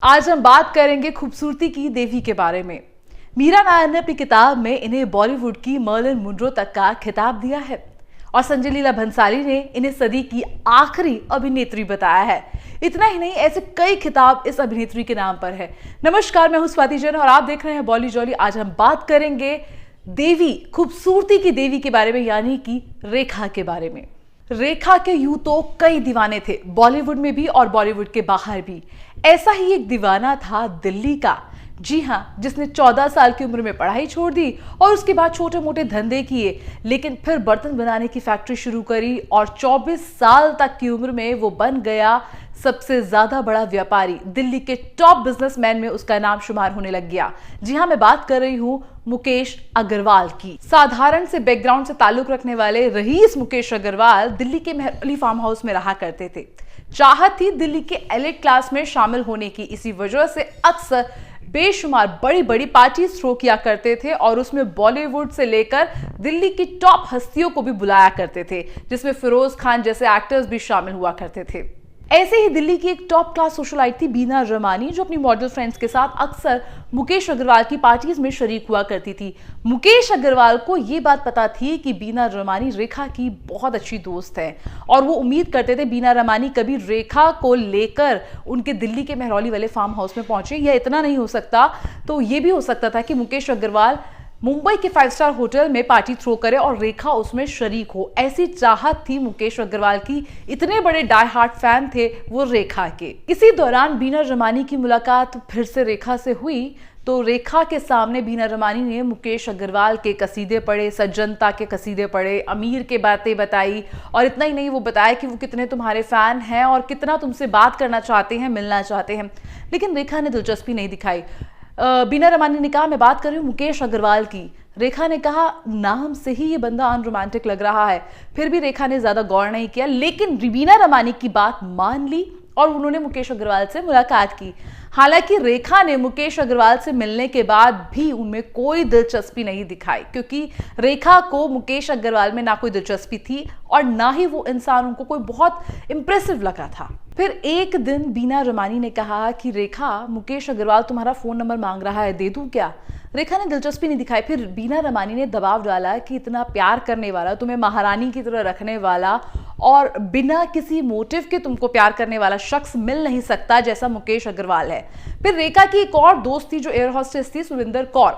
आज हम बात करेंगे खूबसूरती की देवी के बारे में। मीरा नायर ने अपनी किताब में इन्हें बॉलीवुड की मर्लिन मुनरो तक का खिताब दिया है और संजय लीला भंसाली ने इन्हें सदी की आखिरी अभिनेत्री बताया है। इतना ही नहीं, ऐसे कई खिताब इस अभिनेत्री के नाम पर है। नमस्कार, मैं हूं स्वाति जैन और आप देख रहे हैं बॉली जॉली। आज हम बात करेंगे देवी, खूबसूरती की देवी के बारे में, यानी कि रेखा के बारे में। रेखा के यूं तो कई दीवाने थे, बॉलीवुड में भी और बॉलीवुड के बाहर भी। ऐसा ही एक दीवाना था दिल्ली का, जी हाँ, जिसने 14 साल की उम्र में पढ़ाई छोड़ दी और उसके बाद छोटे मोटे धंधे किए, लेकिन फिर बर्तन बनाने की फैक्ट्री शुरू करी और 24 साल तक की उम्र में वो बन गया सबसे ज्यादा बड़ा व्यापारी। दिल्ली के टॉप बिजनेसमैन में उसका नाम शुमार होने लग गया। जी हाँ, मैं बात कर रही हूँ मुकेश अग्रवाल की। साधारण से बैकग्राउंड से ताल्लुक रखने वाले रईस मुकेश अग्रवाल दिल्ली के मेहरौली फार्म हाउस में रहा करते थे। चाहत थी दिल्ली के एलिट क्लास में शामिल होने की। इसी वजह से अक्सर बेशुमार बड़ी बड़ी पार्टीज थ्रो किया करते थे और उसमें बॉलीवुड से लेकर दिल्ली की टॉप हस्तियों को भी बुलाया करते थे, जिसमें फिरोज खान जैसे एक्टर्स भी शामिल हुआ करते थे। ऐसे ही दिल्ली की एक टॉप क्लास सोशलाइट थी बीना रमानी, जो अपनी मॉडल फ्रेंड्स के साथ अक्सर मुकेश अग्रवाल की पार्टीज में शरीक हुआ करती थी। मुकेश अग्रवाल को ये बात पता थी कि बीना रमानी रेखा की बहुत अच्छी दोस्त है और वो उम्मीद करते थे बीना रमानी कभी रेखा को लेकर उनके दिल्ली के मेहरौली वाले फार्म हाउस में पहुंचे। या इतना नहीं हो सकता तो ये भी हो सकता था कि मुकेश अग्रवाल मुंबई के 5 स्टार होटल में पार्टी थ्रो करे और रेखा उसमें शरीक हो। ऐसी चाहत थी मुकेश अग्रवाल की। इतने बड़े डाई हार्ट फैन थे वो रेखा के। इसी दौरान बीना रमानी की मुलाकात फिर से रेखा से हुई तो रेखा के सामने बीना रमानी ने मुकेश अग्रवाल के कसीदे पढ़े, सज्जनता के कसीदे पढ़े, अमीर के बातें बताई और इतना ही नहीं, वो बताया कि वो कितने तुम्हारे फैन हैं और कितना तुमसे बात करना चाहते हैं, मिलना चाहते हैं। लेकिन रेखा ने दिलचस्पी नहीं दिखाई। बीना रमानी ने कहा, मैं बात कर रही हूँ मुकेश अग्रवाल की। रेखा ने कहा, नाम से ही ये बंदा अनरोमांटिक लग रहा है। फिर भी रेखा ने ज्यादा गौर नहीं किया, लेकिन बीना रमानी की बात मान ली और उन्होंने मुकेश अग्रवाल से मुलाकात की। हालांकि रेखा ने मुकेश अग्रवाल से मिलने के बाद भी उनमें कोई दिलचस्पी नहीं दिखाई, क्योंकि रेखा को मुकेश अग्रवाल में ना कोई दिलचस्पी थी और ना ही वो इंसान उनको कोई बहुत इंप्रेसिव लगा था। फिर एक दिन बीना रमानी ने कहा कि रेखा, मुकेश अग्रवाल तुम्हारा फोन नंबर मांग रहा है, दे दूं क्या? रेखा ने दिलचस्पी नहीं दिखाई। फिर बीना रमानी ने दबाव डाला कि इतना प्यार करने वाला, तुम्हें महारानी की तरह रखने वाला और बिना किसी मोटिव के तुमको प्यार करने वाला शख्स मिल नहीं सकता जैसा मुकेश अग्रवाल है। फिर रेखा की एक और दोस्त थी जो एयर होस्टेस थी, सुरिंदर कौर।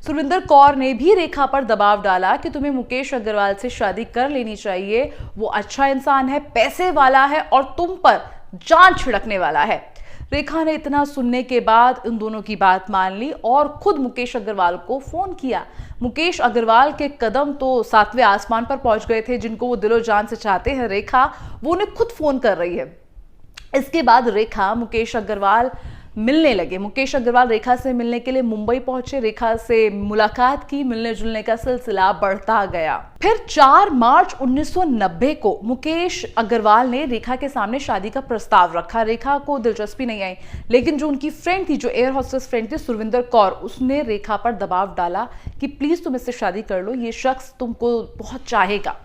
सुरिंदर कौर ने भी रेखा पर दबाव डाला कि तुम्हें मुकेश अग्रवाल से शादी कर लेनी चाहिए, वो अच्छा इंसान है, पैसे वाला है और तुम पर जान छिड़कने वाला है। रेखा ने इतना सुनने के बाद उन दोनों की बात मान ली और खुद मुकेश अग्रवाल को फोन किया। मुकेश अग्रवाल के कदम तो 7वें आसमान पर पहुंच गए थे। जिनको वो दिलो जान से चाहते हैं रेखा, वो उन्हें खुद फोन कर रही है। इसके बाद रेखा मुकेश अग्रवाल मिलने लगे। मुकेश अग्रवाल रेखा से मिलने के लिए मुंबई पहुंचे, रेखा से मुलाकात की, मिलने जुलने का सिलसिला बढ़ता गया। फिर 4 मार्च 1990 को मुकेश अग्रवाल ने रेखा के सामने शादी का प्रस्ताव रखा। रेखा को दिलचस्पी नहीं आई, लेकिन जो उनकी फ्रेंड थी, जो एयर होस्टेस फ्रेंड थी सुरविंदर कौर, उसने रेखा पर दबाव डाला कि प्लीज तुम इससे शादी कर लो, ये शख्स तुमको बहुत चाहेगा,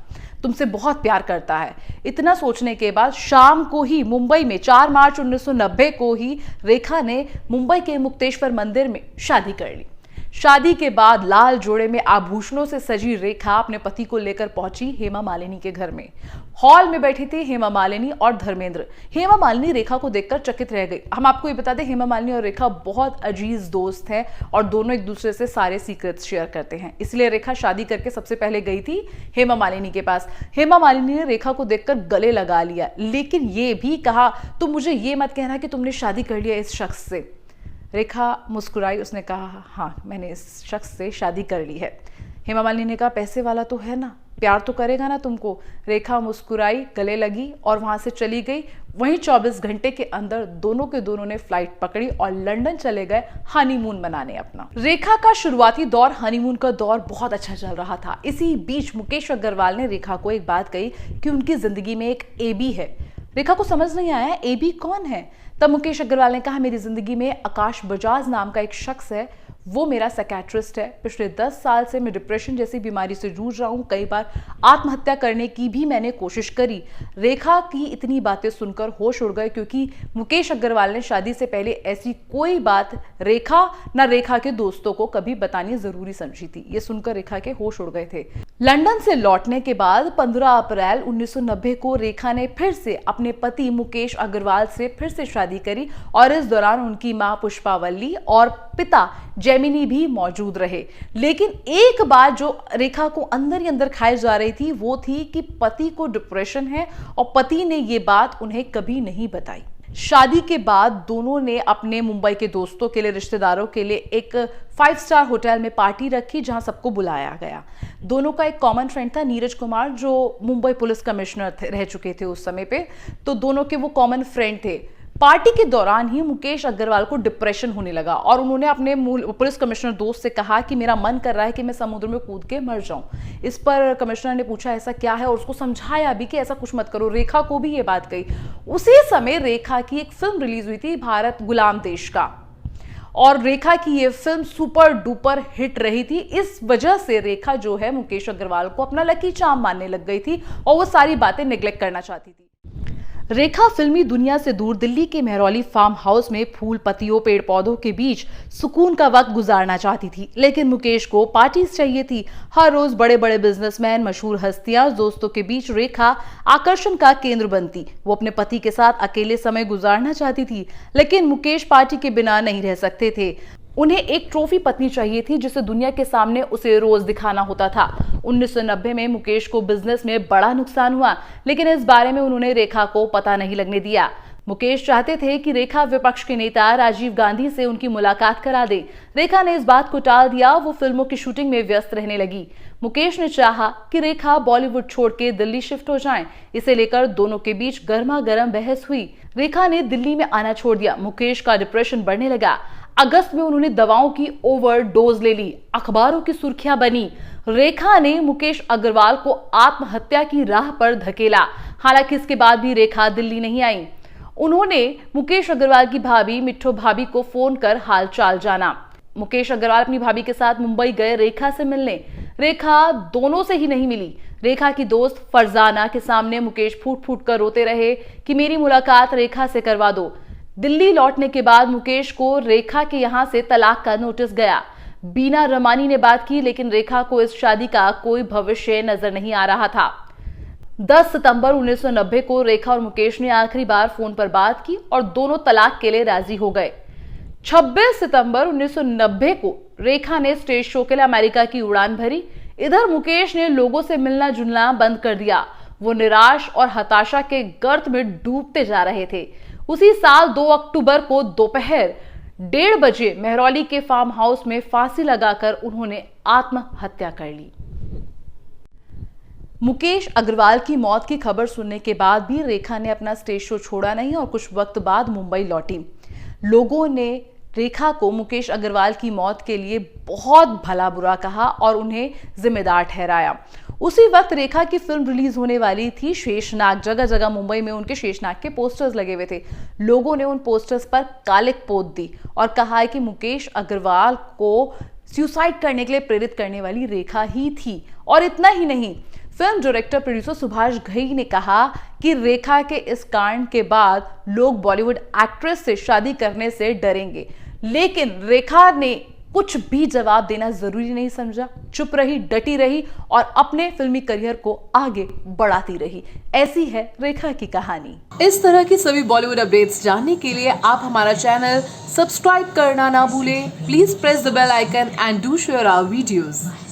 तुमसे बहुत प्यार करता है। इतना सोचने के बाद शाम को ही मुंबई में 4 मार्च 1990 को ही रेखा ने मुंबई के मुक्तेश्वर मंदिर में शादी कर ली। शादी के बाद लाल जोड़े में आभूषणों से सजी रेखा अपने पति को लेकर पहुंची हेमा मालिनी के घर में। हॉल में बैठी थी हेमा मालिनी और धर्मेंद्र। हेमा मालिनी रेखा को देखकर चकित रह गई। हम आपको ये बता दें, हेमा मालिनी और रेखा बहुत अजीज दोस्त हैं और दोनों एक दूसरे से सारे सीक्रेट्स शेयर करते हैं। इसलिए रेखा शादी करके सबसे पहले गई थी हेमा मालिनी के पास। हेमा मालिनी ने रेखा को देखकर गले लगा लिया, लेकिन ये भी कहा, तुम मुझे ये मत कहना कि तुमने शादी कर लिया इस शख्स से। रेखा मुस्कुराई, उसने कहा, हाँ, मैंने इस शख्स से शादी कर ली है। हेमा मालिनी ने कहा, पैसे वाला तो है ना, प्यार तो करेगा ना तुमको? रेखा मुस्कुराई, गले लगी और वहां से चली गई। वहीं 24 घंटे के अंदर दोनों के दोनों ने फ्लाइट पकड़ी और लंदन चले गए हनीमून मनाने अपना। रेखा का शुरुआती दौर, हनीमून का दौर बहुत अच्छा चल रहा था। इसी बीच मुकेश अग्रवाल ने रेखा को एक बात कही कि उनकी जिंदगी में एक एबी है। रेखा को समझ नहीं आया एबी कौन है। तब मुकेश अग्रवाल ने कहा, मेरी जिंदगी में आकाश बजाज नाम का एक शख्स है, वो मेरा साइकियाट्रिस्ट है। पिछले 10 साल से मैं डिप्रेशन जैसी बीमारी से जूझ रहा हूँ। कई बार आत्महत्या करने की भी मैंने कोशिश करी। रेखा की इतनी बातें सुनकर होश उड़ गए, क्योंकि मुकेश अग्रवाल ने शादी से पहले ऐसी कोई बात रेखा ना रेखा के दोस्तों को कभी बतानी जरूरी समझी थी। ये सुनकर रेखा के होश उड़ गए थे। लंदन से लौटने के बाद 15 अप्रैल 1990 को रेखा ने फिर से अपने पति मुकेश अग्रवाल से फिर से शादी करी और इस दौरान उनकी मां पुष्पावल्ली और पिता जेमिनी भी मौजूद रहे। लेकिन एक बात जो रेखा को अंदर ही अंदर खाई जा रही थी वो थी कि पति को डिप्रेशन है और पति ने ये बात उन्हें कभी नहीं बताई। शादी के बाद दोनों ने अपने मुंबई के दोस्तों के लिए, रिश्तेदारों के लिए एक 5 स्टार होटल में पार्टी रखी जहां सबको बुलाया गया। दोनों का एक कॉमन फ्रेंड था नीरज कुमार, जो मुंबई पुलिस कमिश्नर रह चुके थे उस समय पे, तो दोनों के वो कॉमन फ्रेंड थे। पार्टी के दौरान ही मुकेश अग्रवाल को डिप्रेशन होने लगा और उन्होंने अपने पुलिस कमिश्नर दोस्त से कहा कि मेरा मन कर रहा है कि मैं समुद्र में कूद के मर जाऊं। इस पर कमिश्नर ने पूछा ऐसा क्या है और उसको समझाया भी कि ऐसा कुछ मत करो। रेखा को भी ये बात कही। उसी समय रेखा की एक फिल्म रिलीज हुई थी, भारत गुलाम देश का, और रेखा की ये फिल्म सुपर डुपर हिट रही थी। इस वजह से रेखा जो है मुकेश अग्रवाल को अपना लकी चार्म मानने लग गई थी और वो सारी बातें नेग्लेक्ट करना चाहती थी। रेखा फिल्मी दुनिया से दूर दिल्ली के मेहरौली फार्म हाउस में फूल पत्तियों पेड़ पौधों के बीच सुकून का वक्त गुजारना चाहती थी। लेकिन मुकेश को पार्टीज चाहिए थी। हर रोज बड़े बड़े बिजनेसमैन, मशहूर हस्तियां, दोस्तों के बीच रेखा आकर्षण का केंद्र बनती। वो अपने पति के साथ अकेले समय गुजारना चाहती थी, लेकिन मुकेश पार्टी के बिना नहीं रह सकते थे। उन्हें एक ट्रॉफी पत्नी चाहिए थी जिसे दुनिया के सामने उसे रोज दिखाना होता था। 1990 में मुकेश को बिजनेस में बड़ा नुकसान हुआ, लेकिन इस बारे में उन्होंने रेखा को पता नहीं लगने दिया। मुकेश चाहते थे कि रेखा विपक्ष के नेता राजीव गांधी से उनकी मुलाकात करा दे। रेखा ने इस बात को टाल दिया। वो फिल्मों की शूटिंग में व्यस्त रहने लगी। मुकेश ने चाहा कि रेखा बॉलीवुड छोड़ के दिल्ली शिफ्ट हो जाएं। इसे लेकर दोनों के बीच गर्मा गर्म बहस हुई। रेखा ने दिल्ली में आना छोड़ दिया। मुकेश का डिप्रेशन बढ़ने लगा। अगस्त में उन्होंने दवाओं की ओवरडोज ले ली। अखबारों की सुर्खियां बनी। रेखा ने मुकेश अग्रवाल को आत्महत्या की राह पर धकेला। हालांकि इसके बाद भी रेखा दिल्ली नहीं आई। उन्होंने मुकेश अग्रवाल की भाभी मिट्ठू भाभी को फोन कर हालचाल जाना। मुकेश अग्रवाल अपनी भाभी के साथ मुंबई गए रेखा से मिलने। रेखा दोनों से ही नहीं मिली। रेखा की दोस्त फरजाना के सामने मुकेश फूट फूट कर रोते रहे कि मेरी मुलाकात रेखा से करवा दो। दिल्ली लौटने के बाद मुकेश को रेखा के यहां से तलाक का नोटिस गया। बीना रमानी ने बात की, लेकिन रेखा को इस शादी का कोई भविष्य नजर नहीं आ रहा था। 10 सितंबर 1990 को रेखा और मुकेश ने आखिरी बार फोन पर बात की और दोनों तलाक के लिए राजी हो गए। 26 सितंबर 1990 को रेखा ने स्टेज शो के लिए अमेरिका की उड़ान भरी। इधर मुकेश ने लोगों से मिलना जुलना बंद कर दिया। वो निराश और हताशा के गर्त में डूबते जा रहे थे। उसी साल 2 अक्टूबर को दोपहर 1:30 बजे मेहरौली के फार्म हाउस में फांसी लगाकर उन्होंने आत्महत्या कर ली। मुकेश अग्रवाल की मौत की खबर सुनने के बाद भी रेखा ने अपना स्टेज शो छोड़ा नहीं और कुछ वक्त बाद मुंबई लौटी। लोगों ने रेखा को मुकेश अग्रवाल की मौत के लिए बहुत भला बुरा कहा और उन्हें जिम्मेदार ठहराया। उसी वक्त रेखा की फिल्म रिलीज होने वाली थी शेषनाग। जगह जगह मुंबई में उनके शेषनाग के पोस्टर्स लगे हुए थे। लोगों ने उन पोस्टर्स पर कालिक पोत दी और कहा है कि मुकेश अग्रवाल को सुसाइड करने के लिए प्रेरित करने वाली रेखा ही थी। और इतना ही नहीं, film director producer Subhash Ghai ने कहा कि रेखा के इस कांड के बाद लोग बॉलीवुड एक्ट्रेस से शादी करने से डरेंगे। लेकिन रेखा ने कुछ भी जवाब देना जरूरी नहीं समझा। चुप रही, डटी रही और अपने फिल्मी करियर को आगे बढ़ाती रही। ऐसी है रेखा की कहानी। इस तरह की सभी बॉलीवुड अपडेट्स जानने के लिए आप हमारा चैनल सब्सक्राइब करना ना भूलें। Please press the bell icon and do share our videos.